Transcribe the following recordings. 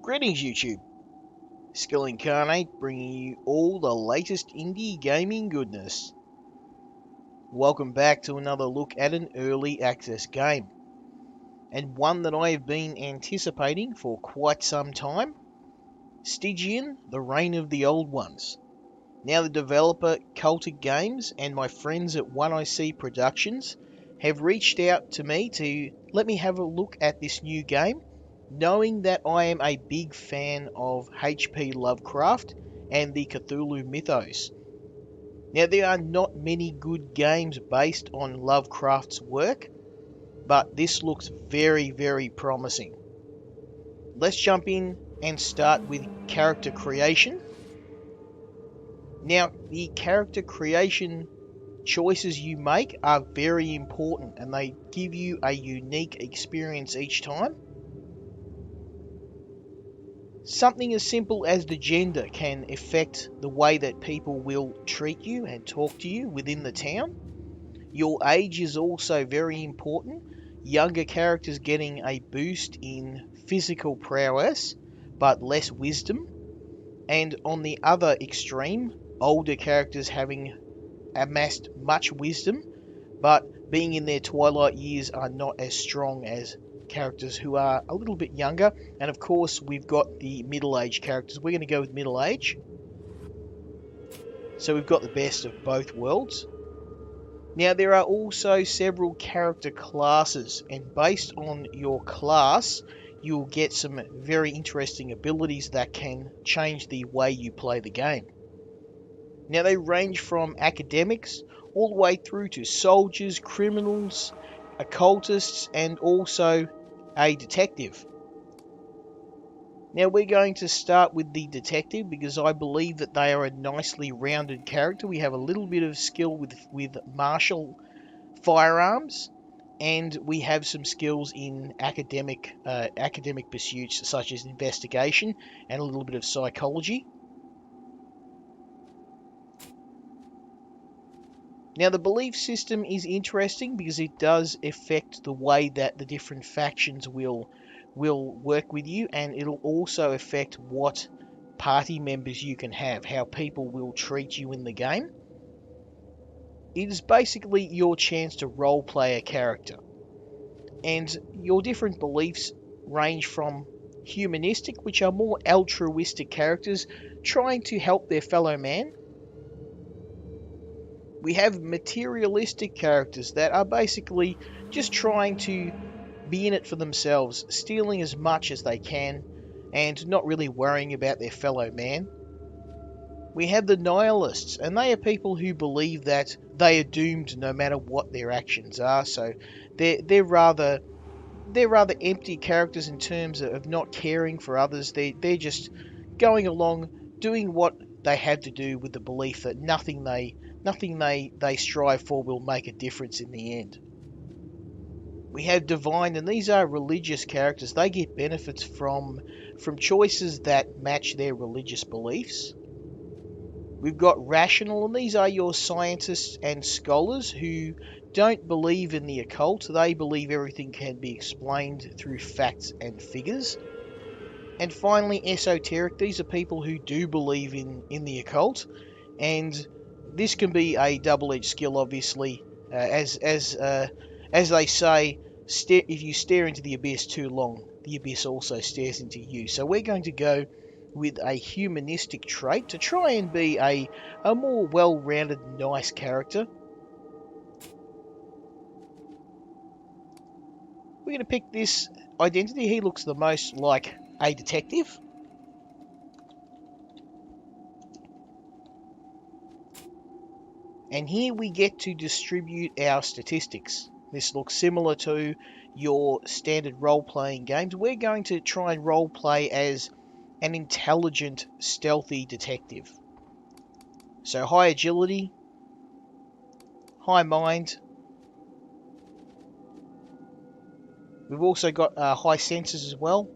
Greetings YouTube, Skill Incarnate bringing you all the latest indie gaming goodness. Welcome back to another look at an early access game, and one that I have been anticipating for quite some time, Stygian, The Reign of the Old Ones. Now the developer Cultic Games and my friends at One I See Productions have reached out to me to let me have a look at this new game, knowing that I am a big fan of HP Lovecraft and the Cthulhu mythos. Now, there are not many good games based on Lovecraft's work, but this looks very, very promising. Let's jump in and start with character creation. Now, the character creation choices you make are very important, and they give you a unique experience each time. Something as simple as the gender can affect the way that people will treat you and talk to you within the town. Your age is also very important. Younger characters getting a boost in physical prowess, but less wisdom. And on the other extreme, older characters having amassed much wisdom, but being in their twilight years are not as strong as characters who are a little bit younger. And of course, we've got the middle-aged characters. We're going to go with middle age. So we've got the best of both worlds. Now, there are also several character classes, and based on your class, you'll get some very interesting abilities that can change the way you play the game. Now, they range from academics all the way through to soldiers, criminals, occultists, and also a detective. Now, we're going to start with the detective because I believe that they are a nicely rounded character. We have a little bit of skill with martial firearms, and we have some skills in academic pursuits such as investigation and a little bit of psychology. Now, the belief system is interesting because it does affect the way that the different factions will work with you, and it'll also affect what party members you can have, how people will treat you in the game. It is basically your chance to roleplay a character, and your different beliefs range from humanistic, which are more altruistic characters trying to help their fellow man. We have materialistic characters that are basically just trying to be in it for themselves, stealing as much as they can and not really worrying about their fellow man. We have the nihilists, and they are people who believe that they are doomed no matter what their actions are, so they're rather empty characters in terms of not caring for others. They're just going along doing what they have to do with the belief that nothing they strive for will make a difference in the end. We have divine, and these are religious characters. They get benefits from choices that match their religious beliefs. We've got rational, and these are your scientists and scholars who don't believe in the occult. They believe everything can be explained through facts and figures. And finally, esoteric. These are people who do believe in the occult, and this can be a double-edged skill, obviously. As they say, if you stare into the abyss too long, the abyss also stares into you. So we're going to go with a humanistic trait to try and be a more well-rounded, nice character. We're going to pick this identity. He looks the most like a detective. And here we get to distribute our statistics. This looks similar to your standard role-playing games. We're going to try and role-play as an intelligent, stealthy detective. So high agility, high mind. We've also got high senses as well.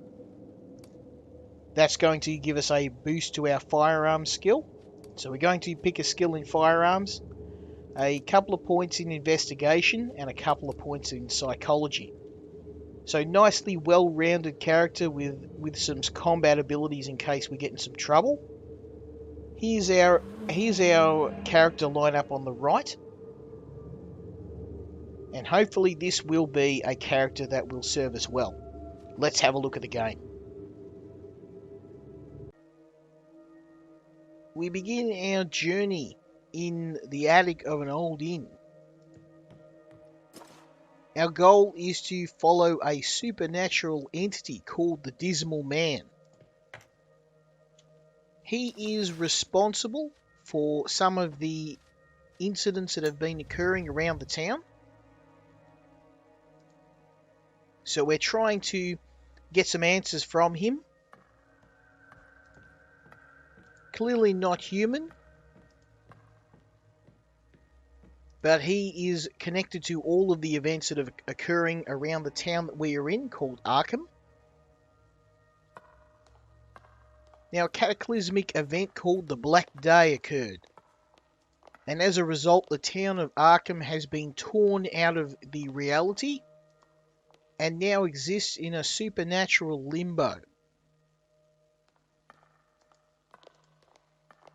That's going to give us a boost to our firearms skill. So we're going to pick a skill in firearms, a couple of points in investigation, and a couple of points in psychology. So nicely well-rounded character with some combat abilities in case we get in some trouble. Here's our character lineup on the right. And hopefully this will be a character that will serve us well. Let's have a look at the game. We begin our journey in the attic of an old inn. Our goal is to follow a supernatural entity called the Dismal Man. He is responsible for some of the incidents that have been occurring around the town. So we're trying to get some answers from him. Clearly not human, but he is connected to all of the events that are occurring around the town that we are in, called Arkham. Now, a cataclysmic event called the Black Day occurred, and as a result, the town of Arkham has been torn out of the reality and now exists in a supernatural limbo.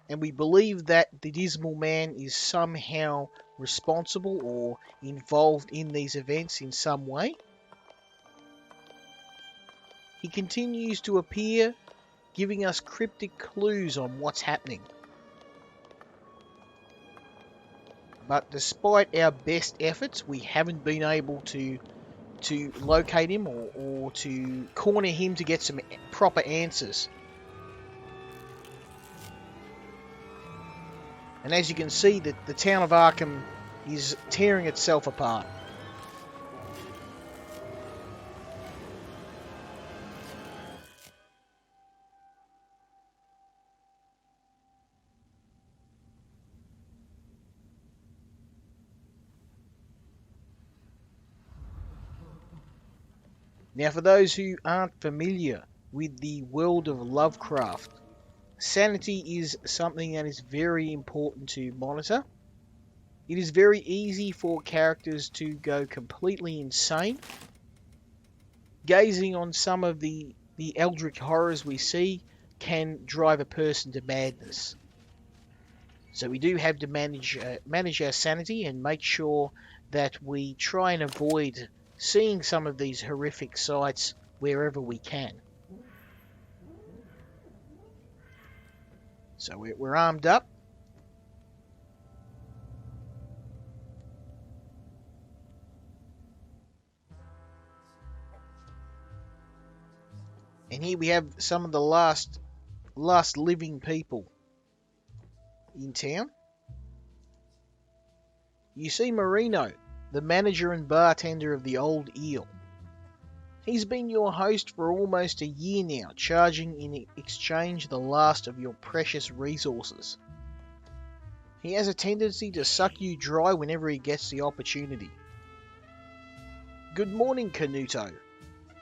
And we believe that the Dismal Man is somehow responsible or involved in these events in some way. He continues to appear, giving us cryptic clues on what's happening. But despite our best efforts, we haven't been able to locate him or to corner him to get some proper answers. And as you can see, the town of Arkham is tearing itself apart. Now, for those who aren't familiar with the world of Lovecraft, sanity is something that is very important to monitor. It is very easy for characters to go completely insane. Gazing on some of the eldritch horrors we see can drive a person to madness. So we do have to manage our sanity and make sure that we try and avoid seeing some of these horrific sights wherever we can. So we're armed up. And here we have some of the last living people in town. You see Marino, the manager and bartender of the Old Eel. He's been your host for almost a year now, charging in exchange the last of your precious resources. He has a tendency to suck you dry whenever he gets the opportunity. Good morning, Canuto.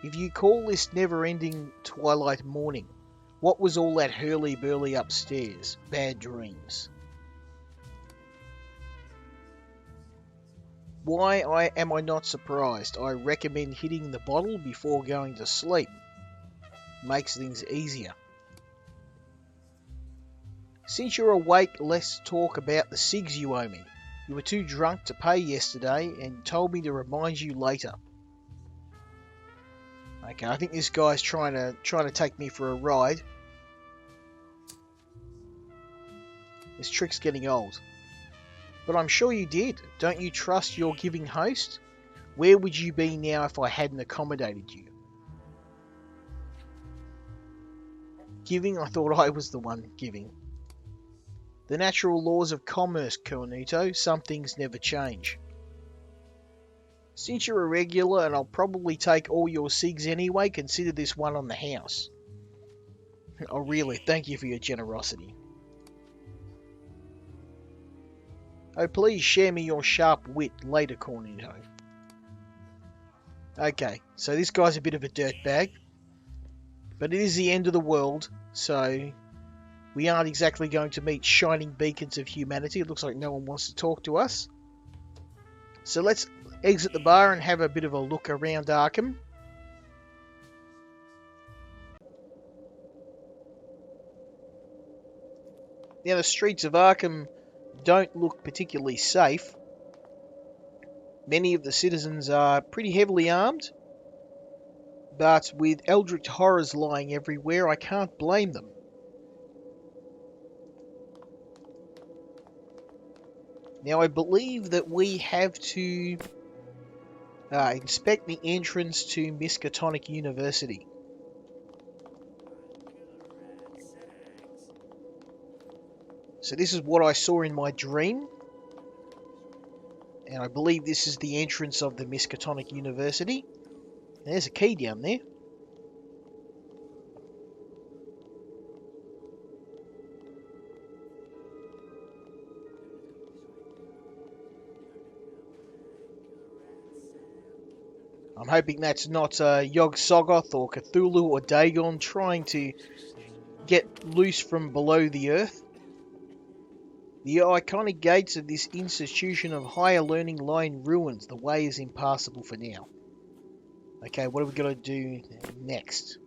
If you call this never-ending twilight morning, what was all that hurly-burly upstairs? Bad dreams. Why am I not surprised? I recommend hitting the bottle before going to sleep. Makes things easier. Since you're awake, let's talk about the cigs you owe me. You were too drunk to pay yesterday and told me to remind you later. Okay, I think this guy's trying to take me for a ride. This trick's getting old. But I'm sure you did. Don't you trust your giving host? Where would you be now if I hadn't accommodated you? Giving? I thought I was the one giving. The natural laws of commerce, Cornito. Some things never change. Since you're a regular and I'll probably take all your cigs anyway, consider this one on the house. Oh really, thank you for your generosity. Oh, please share me your sharp wit later, Cornito. Okay, so this guy's a bit of a dirtbag. But it is the end of the world, so we aren't exactly going to meet shining beacons of humanity. It looks like no one wants to talk to us. So let's exit the bar and have a bit of a look around Arkham. Now, the streets of Arkham don't look particularly safe. Many of the citizens are pretty heavily armed, but with eldritch horrors lying everywhere, I can't blame them. Now, I believe that we have to inspect the entrance to Miskatonic University. So this is what I saw in my dream. And I believe this is the entrance of the Miskatonic University. And there's a key down there. I'm hoping that's not Yog-Sothoth or Cthulhu or Dagon trying to get loose from below the earth. The iconic gates of this institution of higher learning lie in ruins. The way is impassable for now. Okay, what are we going to do next?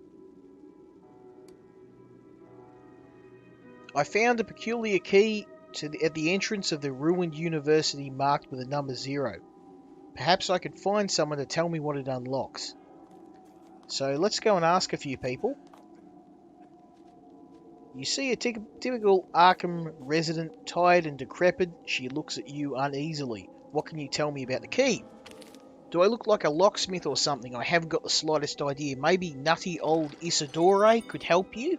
I found a peculiar key at the entrance of the ruined university marked with a number 0. Perhaps I could find someone to tell me what it unlocks. So let's go and ask a few people. You see a typical Arkham resident, tired and decrepit. She looks at you uneasily. What can you tell me about the key? Do I look like a locksmith or something? I haven't got the slightest idea. Maybe nutty old Isidore could help you?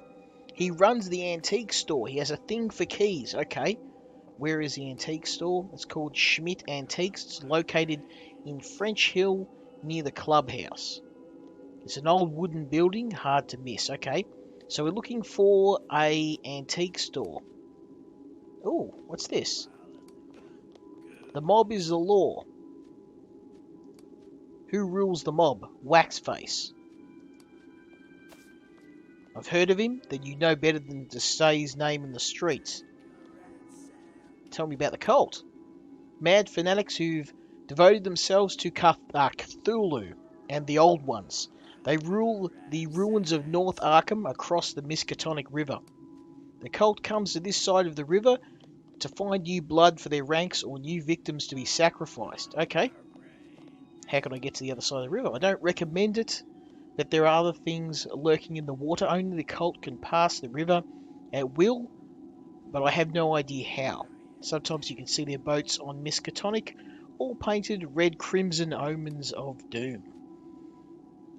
He runs the antique store. He has a thing for keys. Okay. Where is the antique store? It's called Schmidt Antiques. It's located in French Hill near the clubhouse. It's an old wooden building, hard to miss. Okay. So we're looking for a antique store. Oh, what's this? The mob is the law. Who rules the mob? Waxface. I've heard of him, then you know better than to say his name in the streets. Tell me about the cult. Mad fanatics who've devoted themselves to Cthulhu and the Old Ones. They rule the ruins of North Arkham across the Miskatonic River. The cult comes to this side of the river to find new blood for their ranks or new victims to be sacrificed. Okay. How can I get to the other side of the river? I don't recommend it, but there are other things lurking in the water. Only the cult can pass the river at will, but I have no idea how. Sometimes you can see their boats on Miskatonic, all painted red crimson omens of doom.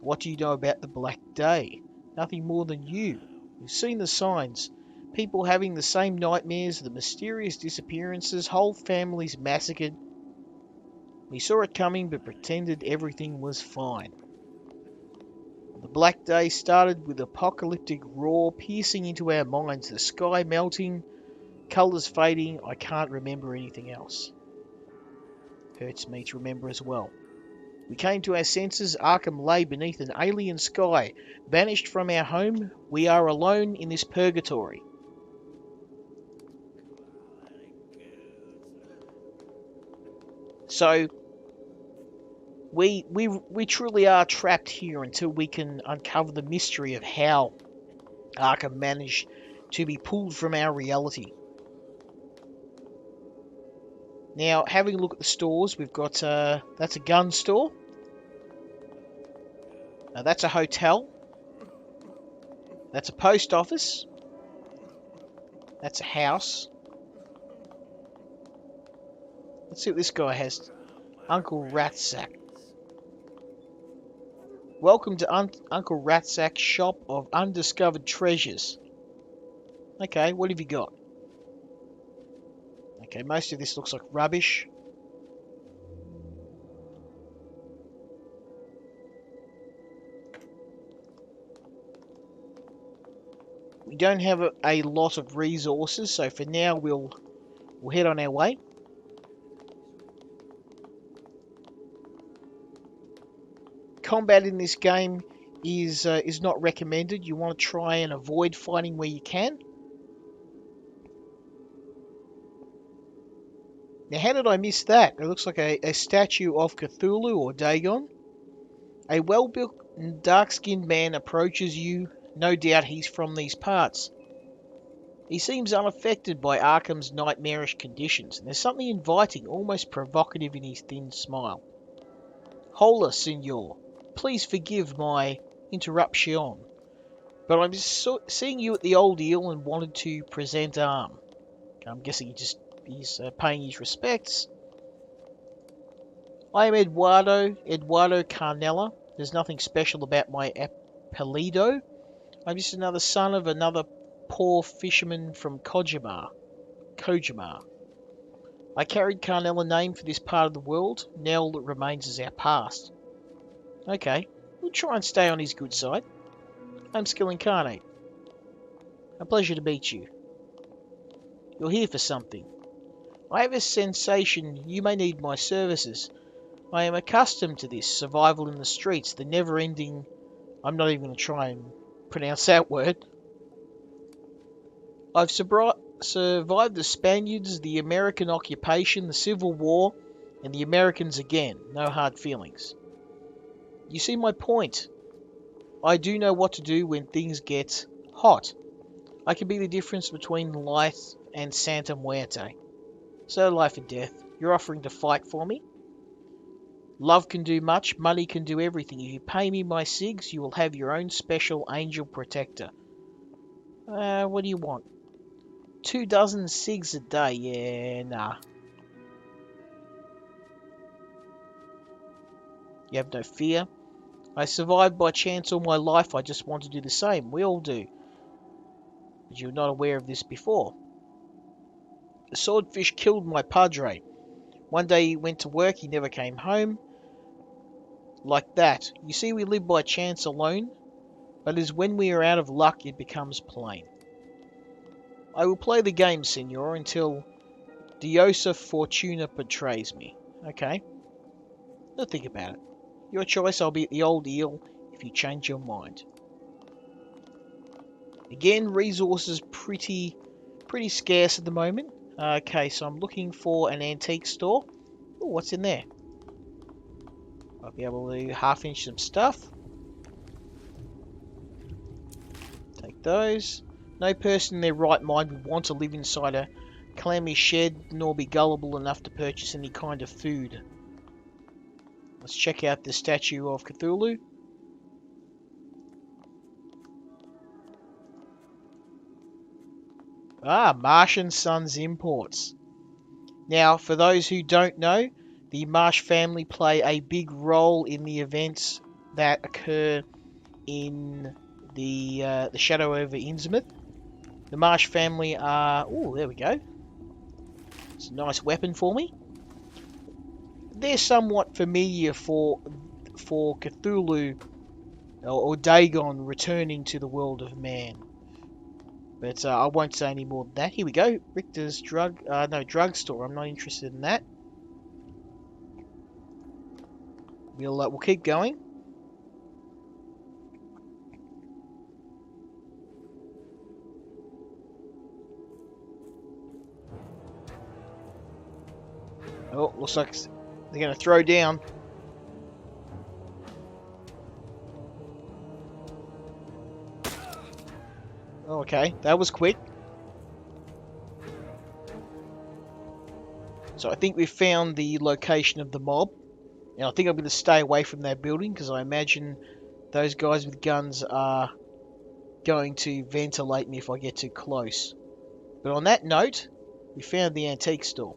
What do you know about the Black Day? Nothing more than you. You've seen the signs. People having the same nightmares, the mysterious disappearances, whole families massacred. We saw it coming but pretended everything was fine. The Black Day started with apocalyptic roar piercing into our minds, the sky melting, colours fading. I can't remember anything else. Hurts me to remember as well. We came to our senses. Arkham lay beneath an alien sky. Banished from our home, we are alone in this purgatory. So, we truly are trapped here until we can uncover the mystery of how Arkham managed to be pulled from our reality. Now, having a look at the stores, we've got, that's a gun store. That's a hotel. That's a post office. That's a house. Let's see what this guy has. Uncle Ratsack. Welcome to Uncle Ratsack's shop of undiscovered treasures. Okay, what have you got? Okay, most of this looks like rubbish. We don't have a lot of resources, so for now we'll head on our way. Combat in this game is not recommended. You want to try and avoid fighting where you can. Now, how did I miss that? It looks like a statue of Cthulhu or Dagon. A well-built, dark-skinned man approaches you. No doubt he's from these parts. He seems unaffected by Arkham's nightmarish conditions, and there's something inviting, almost provocative in his thin smile. Hola, senor. Please forgive my interruption, but I'm seeing you at the Old Eel and wanted to present arm. I'm guessing he's paying his respects. I am Eduardo Carnella. There's nothing special about my apellido. I'm just another son of another poor fisherman from Kojima. I carried Carnella name for this part of the world. Now all that remains is our past. Okay, we'll try and stay on his good side. I'm Skill Incarnate. A pleasure to meet you. You're here for something. I have a sensation you may need my services. I am accustomed to this survival in the streets, the never-ending... I'm not even going to try and pronounce that word. I've survived the Spaniards, the American occupation, the Civil War, and the Americans again. No hard feelings. You see my point. I do know what to do when things get hot. I can be the difference between life and Santa Muerte. So life and death. You're offering to fight for me? Love can do much, money can do everything. If you pay me my cigs, you will have your own special angel protector. What do you want? 2 dozen cigs a day? Yeah, nah. You have no fear? I survived by chance all my life, I just want to do the same. We all do. But you were not aware of this before. The swordfish killed my padre. One day he went to work, he never came home. Like that. You see, we live by chance alone, but it is when we are out of luck it becomes plain. I will play the game, senor, until Diosa Fortuna betrays me. Okay? Now think about it. Your choice, I'll be at the Old Eel if you change your mind. Again, resources pretty scarce at the moment. Okay, so I'm looking for an antique store. Oh, what's in there? I'll be able to half-inch some stuff. Take those. No person in their right mind would want to live inside a clammy shed, nor be gullible enough to purchase any kind of food. Let's check out the statue of Cthulhu. Ah, Martian Sons Imports. Now, for those who don't know, the Marsh family play a big role in the events that occur in the Shadow over Innsmouth. The Marsh family are... Oh, there we go. It's a nice weapon for me. They're somewhat familiar for Cthulhu or Dagon returning to the world of man. But I won't say any more than that. Here we go. Richter's drugstore. I'm not interested in that. We'll keep going. Oh, looks like they're going to throw down. Oh, okay, that was quick. So I think we've found the location of the mob. And I think I'm going to stay away from that building because I imagine those guys with guns are going to ventilate me if I get too close. But on that note, we found the antique store.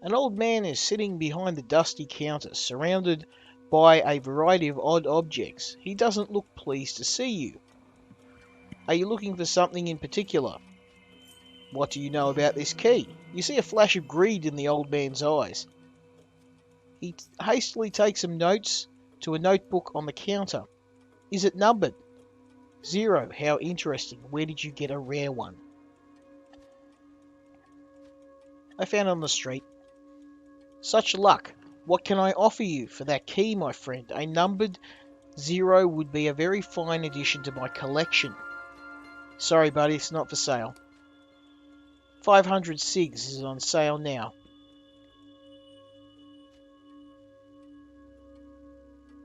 An old man is sitting behind the dusty counter, surrounded by a variety of odd objects. He doesn't look pleased to see you. Are you looking for something in particular? What do you know about this key? You see a flash of greed in the old man's eyes. He hastily takes some notes to a notebook on the counter. Is it numbered? 0. How interesting. Where did you get a rare one? I found it on the street. Such luck. What can I offer you for that key, my friend? A numbered 0 would be a very fine addition to my collection. Sorry, buddy, it's not for sale. 500 cigs is on sale now.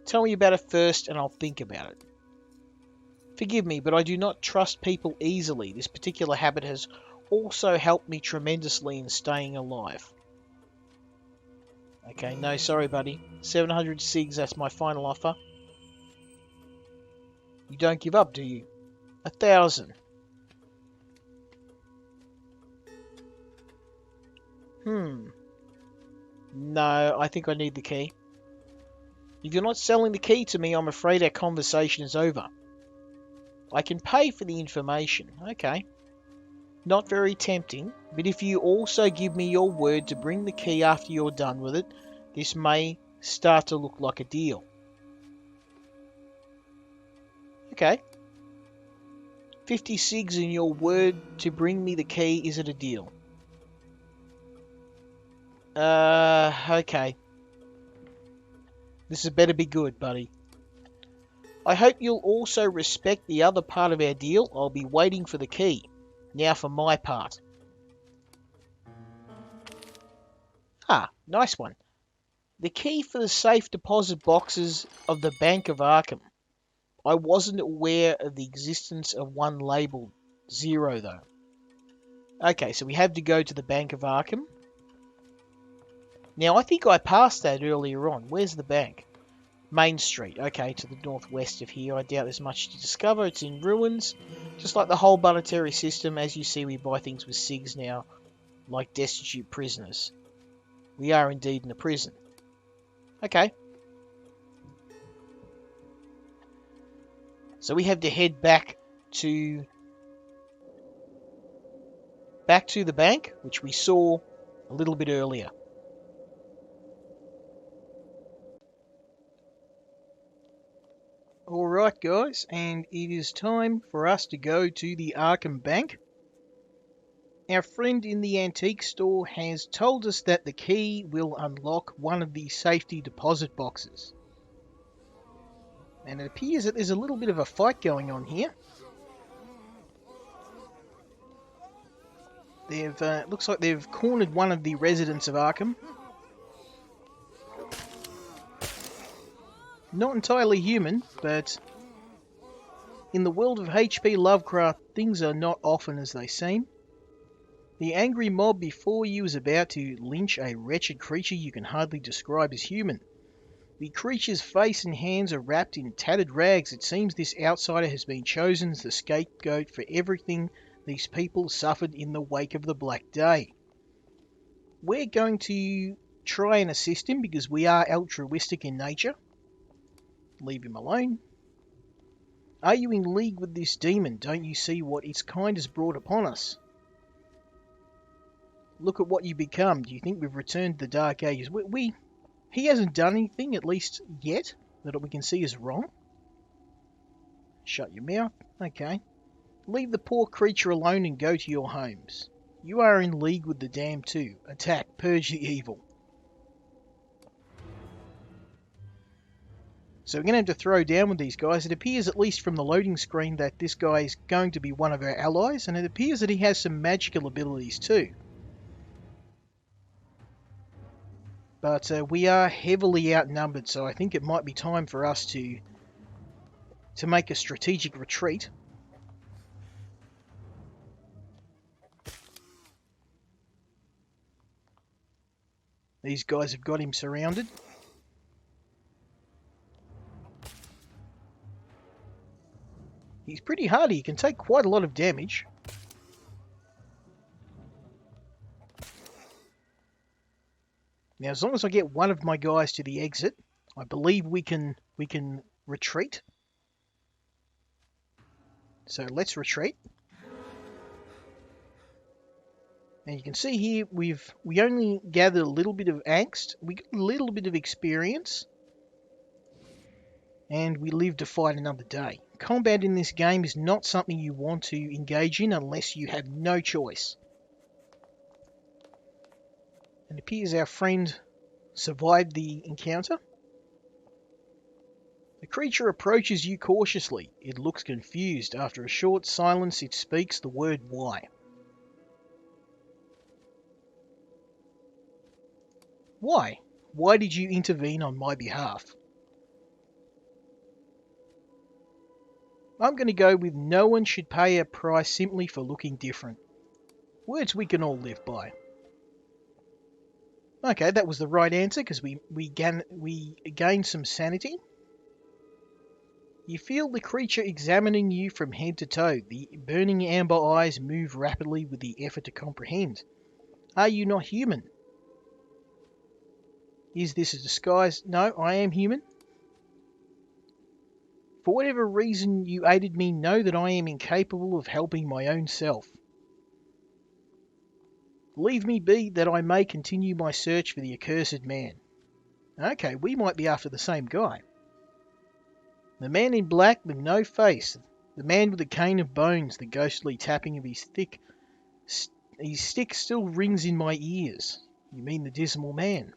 Tell me about it first and I'll think about it. Forgive me, but I do not trust people easily. This particular habit has also helped me tremendously in staying alive. Okay, no, sorry, buddy. 700 SIGs, that's my final offer. You don't give up, do you? 1,000. No, I think I need the key. If you're not selling the key to me, I'm afraid our conversation is over. I can pay for the information. Okay. Not very tempting, but if you also give me your word to bring the key after you're done with it, this may start to look like a deal. Okay. 50 SIGs and your word to bring me the key, is it a deal? Okay. This had better be good, buddy. I hope you'll also respect the other part of our deal. I'll be waiting for the key. Now for my part. Ah, nice one. The key for the safe deposit boxes of the Bank of Arkham. I wasn't aware of the existence of one labeled 0 though. Okay, so we have to go to the Bank of Arkham. Now I think I passed that earlier on. Where's the bank? Main Street. Okay, to the northwest of here. I doubt there's much to discover. It's in ruins. Just like the whole monetary system. As you see, we buy things with SIGs now, like destitute prisoners. We are indeed in a prison. Okay. So we have to head back to the bank, which we saw a little bit earlier. Alright guys, and it is time for us to go to the Arkham Bank. Our friend in the antique store has told us that the key will unlock one of the safety deposit boxes. And it appears that there's a little bit of a fight going on here. Looks like they've cornered one of the residents of Arkham. Not entirely human, but in the world of HP Lovecraft, things are not often as they seem. The angry mob before you is about to lynch a wretched creature you can hardly describe as human. The creature's face and hands are wrapped in tattered rags. It seems this outsider has been chosen as the scapegoat for everything these people suffered in the wake of the Black Day. We're going to try and assist him because we are altruistic in nature. Leave him alone. Are you in league with this demon? Don't you see what its kind has brought upon us? Look at what you become. Do you think we've returned to the Dark Ages? He hasn't done anything, at least yet, that we can see is wrong. Shut your mouth. Okay. Leave the poor creature alone and go to your homes. You are in league with the damned too. Attack. Purge the evil. So we're going to have to throw down with these guys. It appears, at least from the loading screen, that this guy is going to be one of our allies, and it appears that he has some magical abilities too. But we are heavily outnumbered, so I think it might be time for us to make a strategic retreat. These guys have got him surrounded. He's pretty hardy. He can take quite a lot of damage. Now, as long as I get one of my guys to the exit, I believe we can retreat. So let's retreat. And you can see here we only gathered a little bit of angst, we got a little bit of experience, and we live to fight another day. Combat in this game is not something you want to engage in unless you have no choice. It appears our friend survived the encounter. The creature approaches you cautiously. It looks confused. After a short silence, it speaks the word "why." Why? Why did you intervene on my behalf? I'm going to go with no one should pay a price simply for looking different. Words we can all live by. Okay, that was the right answer because we gained some sanity. You feel the creature examining you from head to toe. The burning amber eyes move rapidly with the effort to comprehend. Are you not human? Is this a disguise? No, I am human. For whatever reason you aided me, know that I am incapable of helping my own self. Leave me be that I may continue my search for the accursed man. Okay, we might be after the same guy. The man in black with no face. The man with the cane of bones, the ghostly tapping of his stick still rings in my ears. You mean the dismal man?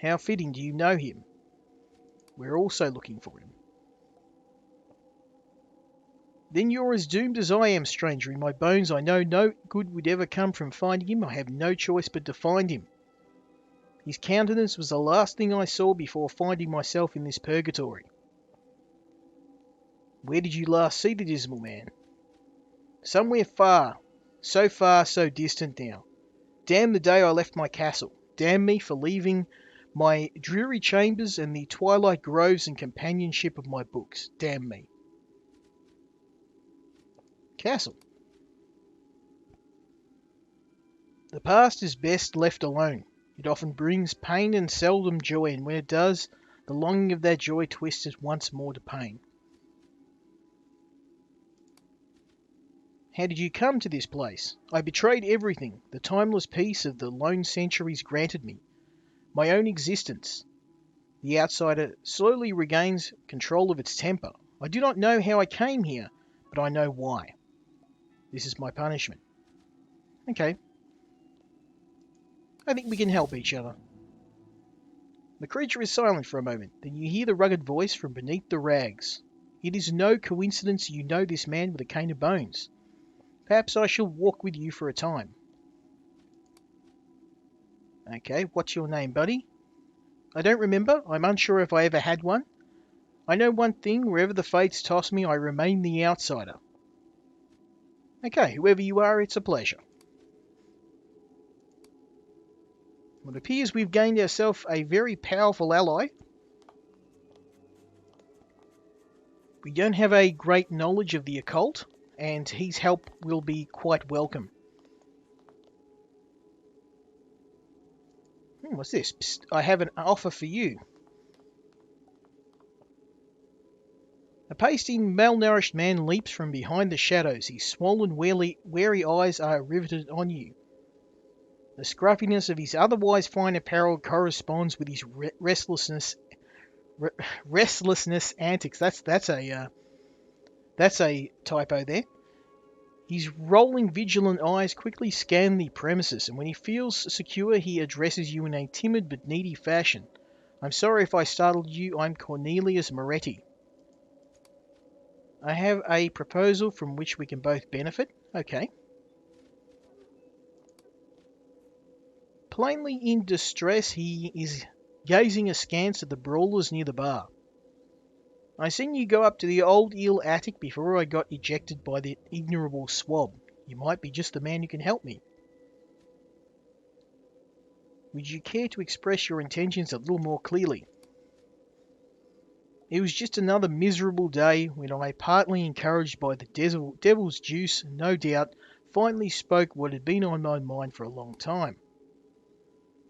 How fitting, do you know him? We're also looking for him. Then you're as doomed as I am, stranger. In my bones I know no good would ever come from finding him. I have no choice but to find him. His countenance was the last thing I saw before finding myself in this purgatory. Where did you last see the dismal man? Somewhere far. So far, so distant now. Damn the day I left my castle. Damn me for leaving my dreary chambers and the twilight groves and companionship of my books. Damn me. Castle. The past is best left alone. It often brings pain and seldom joy, and when it does, the longing of that joy twists it once more to pain. How did you come to this place? I betrayed everything, the timeless peace of the lone centuries granted me, my own existence. The outsider slowly regains control of its temper. I do not know how I came here, but I know why. This is my punishment. Okay. I think we can help each other. The creature is silent for a moment. Then you hear the rugged voice from beneath the rags. It is no coincidence you know this man with a cane of bones. Perhaps I shall walk with you for a time. Okay, what's your name, buddy? I don't remember. I'm unsure if I ever had one. I know one thing, wherever the fates toss me, I remain the outsider. Okay, whoever you are, it's a pleasure. It appears we've gained ourselves a very powerful ally. We don't have a great knowledge of the occult, and his help will be quite welcome. What's this? Psst, I have an offer for you. A pasty, malnourished man leaps from behind the shadows. His swollen, wary eyes are riveted on you. The scruffiness of his otherwise fine apparel corresponds with his restlessness antics. That's a typo there. His rolling, vigilant eyes quickly scan the premises, and when he feels secure, he addresses you in a timid but needy fashion. I'm sorry if I startled you. I'm Cornelius Moretti. I have a proposal from which we can both benefit. Okay. Plainly in distress, he is gazing askance at the brawlers near the bar. I seen you go up to the old eel attic before I got ejected by the ignorable swab. You might be just the man who can help me. Would you care to express your intentions a little more clearly? It was just another miserable day when I, partly encouraged by the devil's juice, no doubt, finally spoke what had been on my mind for a long time.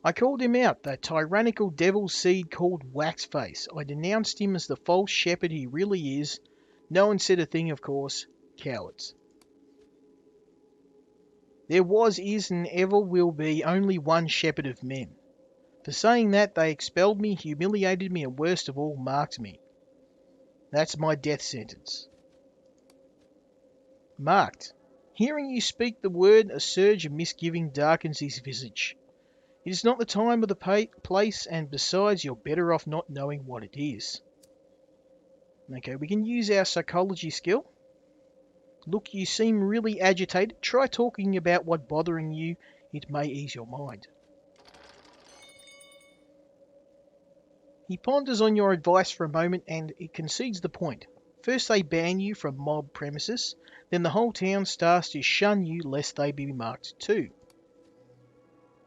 I called him out, that tyrannical devil seed called Waxface. I denounced him as the false shepherd he really is. No one said a thing, of course. Cowards. There was, is, and ever will be only one shepherd of men. For saying that, they expelled me, humiliated me, and worst of all, marked me. That's my death sentence. Marked. Hearing you speak the word, a surge of misgiving darkens his visage. It is not the time or the place, and besides, you're better off not knowing what it is. Okay, we can use our psychology skill. Look, you seem really agitated. Try talking about what's bothering you. It may ease your mind. He ponders on your advice for a moment, and it concedes the point. First they ban you from mob premises, then the whole town starts to shun you lest they be marked too.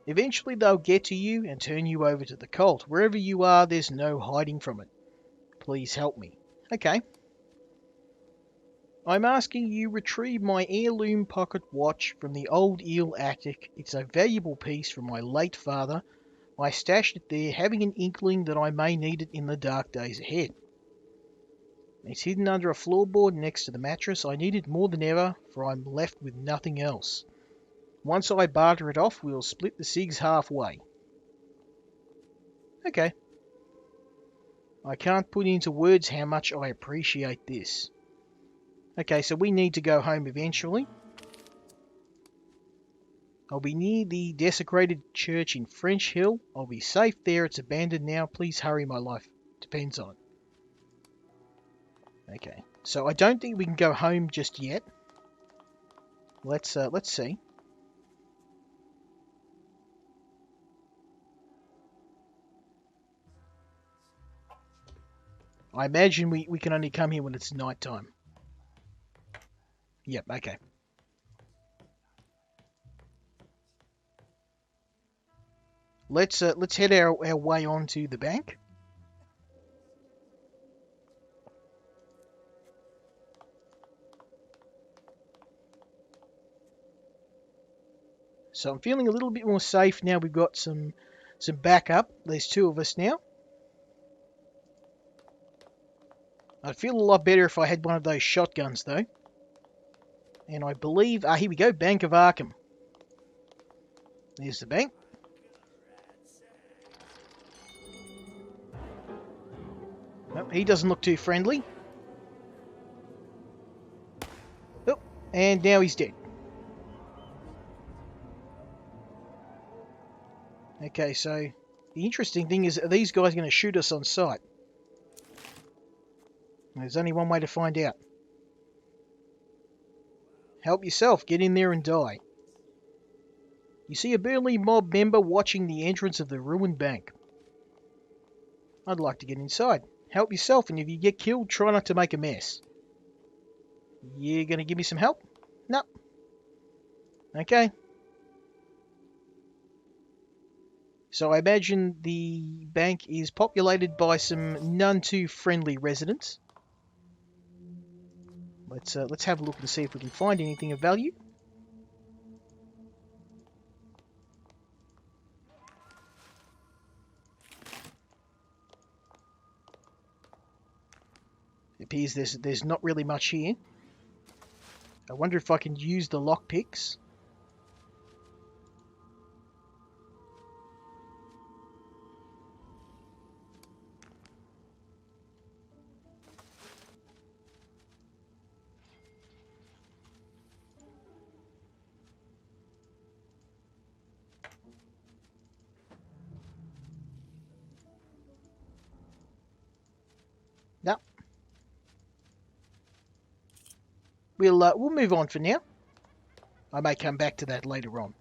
Eventually they'll get to you and turn you over to the cult. Wherever you are, there's no hiding from it. Please help me. Okay. I'm asking you retrieve my heirloom pocket watch from the old eel attic. It's a valuable piece from my late father. I stashed it there, having an inkling that I may need it in the dark days ahead. It's hidden under a floorboard next to the mattress. I need it more than ever, for I'm left with nothing else. Once I barter it off, we'll split the cigs halfway. Okay. I can't put into words how much I appreciate this. Okay, so we need to go home eventually. I'll be near the desecrated church in French Hill. I'll be safe there. It's abandoned now. Please hurry, my life depends on it. Okay, so I don't think we can go home just yet. Let's see. I imagine we can only come here when it's night time. Yep, okay. Let's head our way on to the bank. So I'm feeling a little bit more safe now. We've got some backup. There's two of us now. I'd feel a lot better if I had one of those shotguns though. And I believe, here we go, Bank of Arkham. There's the bank. Nope, he doesn't look too friendly. Oh, and now he's dead. Okay, so the interesting thing is, are these guys going to shoot us on sight? There's only one way to find out. Help yourself, get in there and die. You see a burly mob member watching the entrance of the ruined bank. I'd like to get inside. Help yourself, and if you get killed, try not to make a mess. You gonna give me some help? No. Okay. So I imagine the bank is populated by some none too friendly residents. Let's have a look and see if we can find anything of value. It appears there's not really much here. I wonder if I can use the lockpicks. No. We'll move on for now. I may come back to that later on.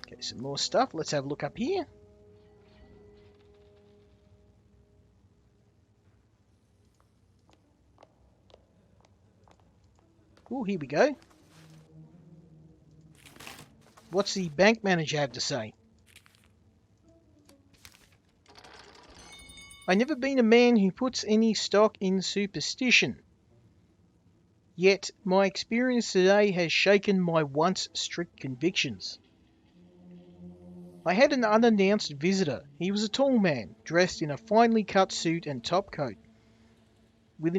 Okay, some more stuff. Let's have a look up here. Oh, here we go. What's the bank manager have to say? I've never been a man who puts any stock in superstition. Yet, my experience today has shaken my once strict convictions. I had an unannounced visitor. He was a tall man, dressed in a finely cut suit and top coat, with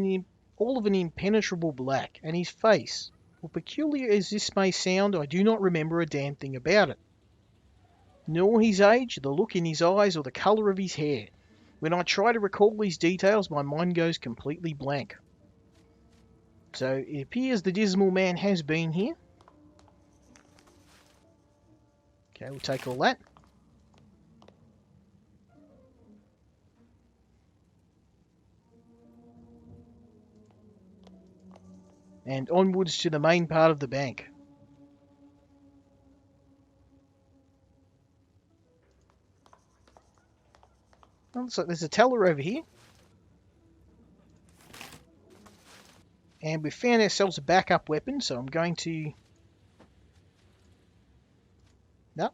all of an impenetrable black, and his face, well, peculiar as this may sound, I do not remember a damn thing about it. Nor his age, the look in his eyes, or the colour of his hair. When I try to recall these details, my mind goes completely blank. So it appears the dismal man has been here. Okay, we'll take all that. And onwards to the main part of the bank. Oh, looks like there's a teller over here. And we found ourselves a backup weapon, so I'm going to... No.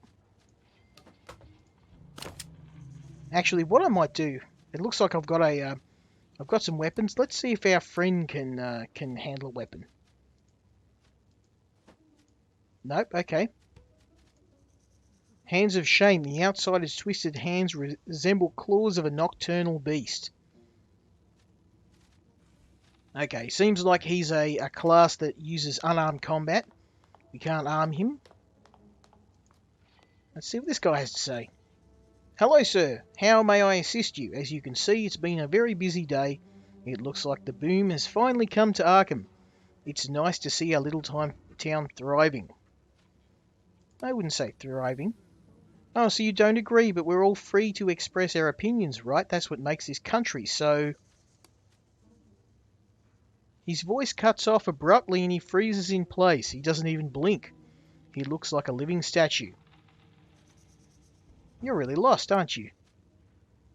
Actually, what I might do... It looks like I've got I've got some weapons. Let's see if our friend can handle a weapon. Nope, okay. Hands of shame. The outsider's twisted hands resemble claws of a nocturnal beast. Okay, seems like he's a class that uses unarmed combat. We can't arm him. Let's see what this guy has to say. Hello, sir. How may I assist you? As you can see, it's been a very busy day. It looks like the boom has finally come to Arkham. It's nice to see our little town thriving. I wouldn't say thriving. Oh, so you don't agree, but we're all free to express our opinions, right? That's what makes this country so... His voice cuts off abruptly and he freezes in place. He doesn't even blink. He looks like a living statue. You're really lost, aren't you?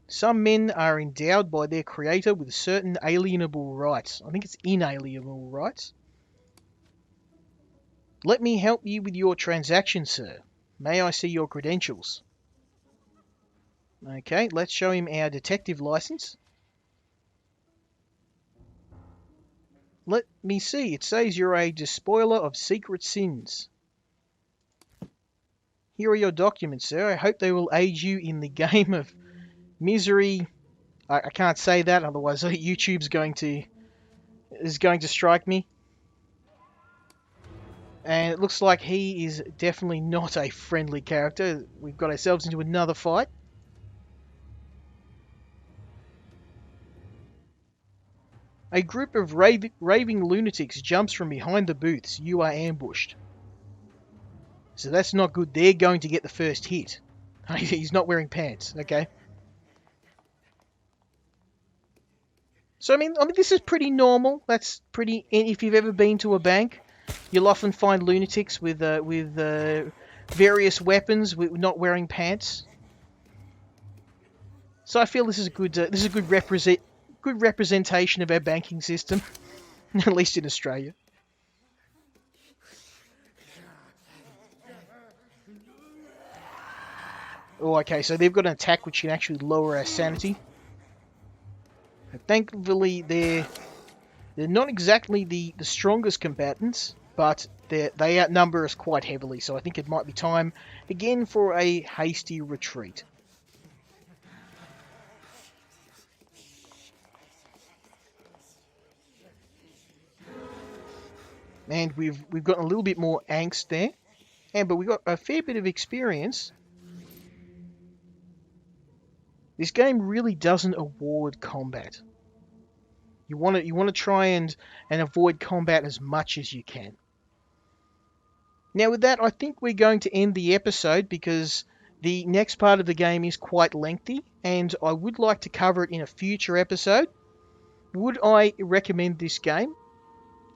Some men are endowed by their creator with certain alienable rights. I think it's inalienable rights. Let me help you with your transaction, sir. May I see your credentials? Okay, let's show him our detective license. Let me see. It says you're a despoiler of secret sins. Here are your documents, sir. I hope they will aid you in the game of misery. I can't say that, otherwise YouTube's going to strike me. And it looks like he is definitely not a friendly character. We've got ourselves into another fight. A group of raving lunatics jumps from behind the booths. You are ambushed. So that's not good. They're going to get the first hit. He's not wearing pants. Okay. So I mean, this is pretty normal. That's pretty. If you've ever been to a bank, you'll often find lunatics with various weapons, with not wearing pants. So I feel this is a good representation of our banking system, at least in Australia. Oh, okay, so they've got an attack which can actually lower our sanity. And thankfully, they're not exactly the strongest combatants, but they outnumber us quite heavily, so I think it might be time again for a hasty retreat. And we've got a little bit more angst there, but we've got a fair bit of experience. This game really doesn't award combat. You want to try and avoid combat as much as you can. Now with that, I think we're going to end the episode because the next part of the game is quite lengthy and I would like to cover it in a future episode. Would I recommend this game?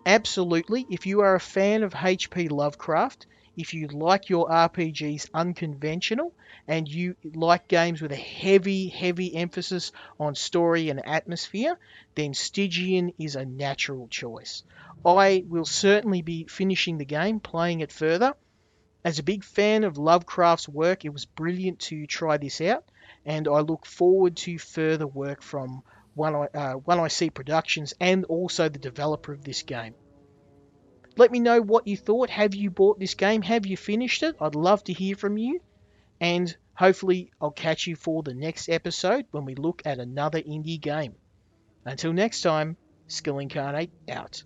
Absolutely. If you are a fan of HP Lovecraft, if you like your RPGs unconventional, and you like games with a heavy emphasis on story and atmosphere, then Stygian is a natural choice. I will certainly be finishing the game, playing it further. As a big fan of Lovecraft's work, it was brilliant to try this out, and I look forward to further work from One I See Productions and also the developer of this game. Let me know what you thought. Have you bought this game? Have you finished it? I'd love to hear from you. And hopefully I'll catch you for the next episode when we look at another indie game. Until next time, Skill Incarnate out.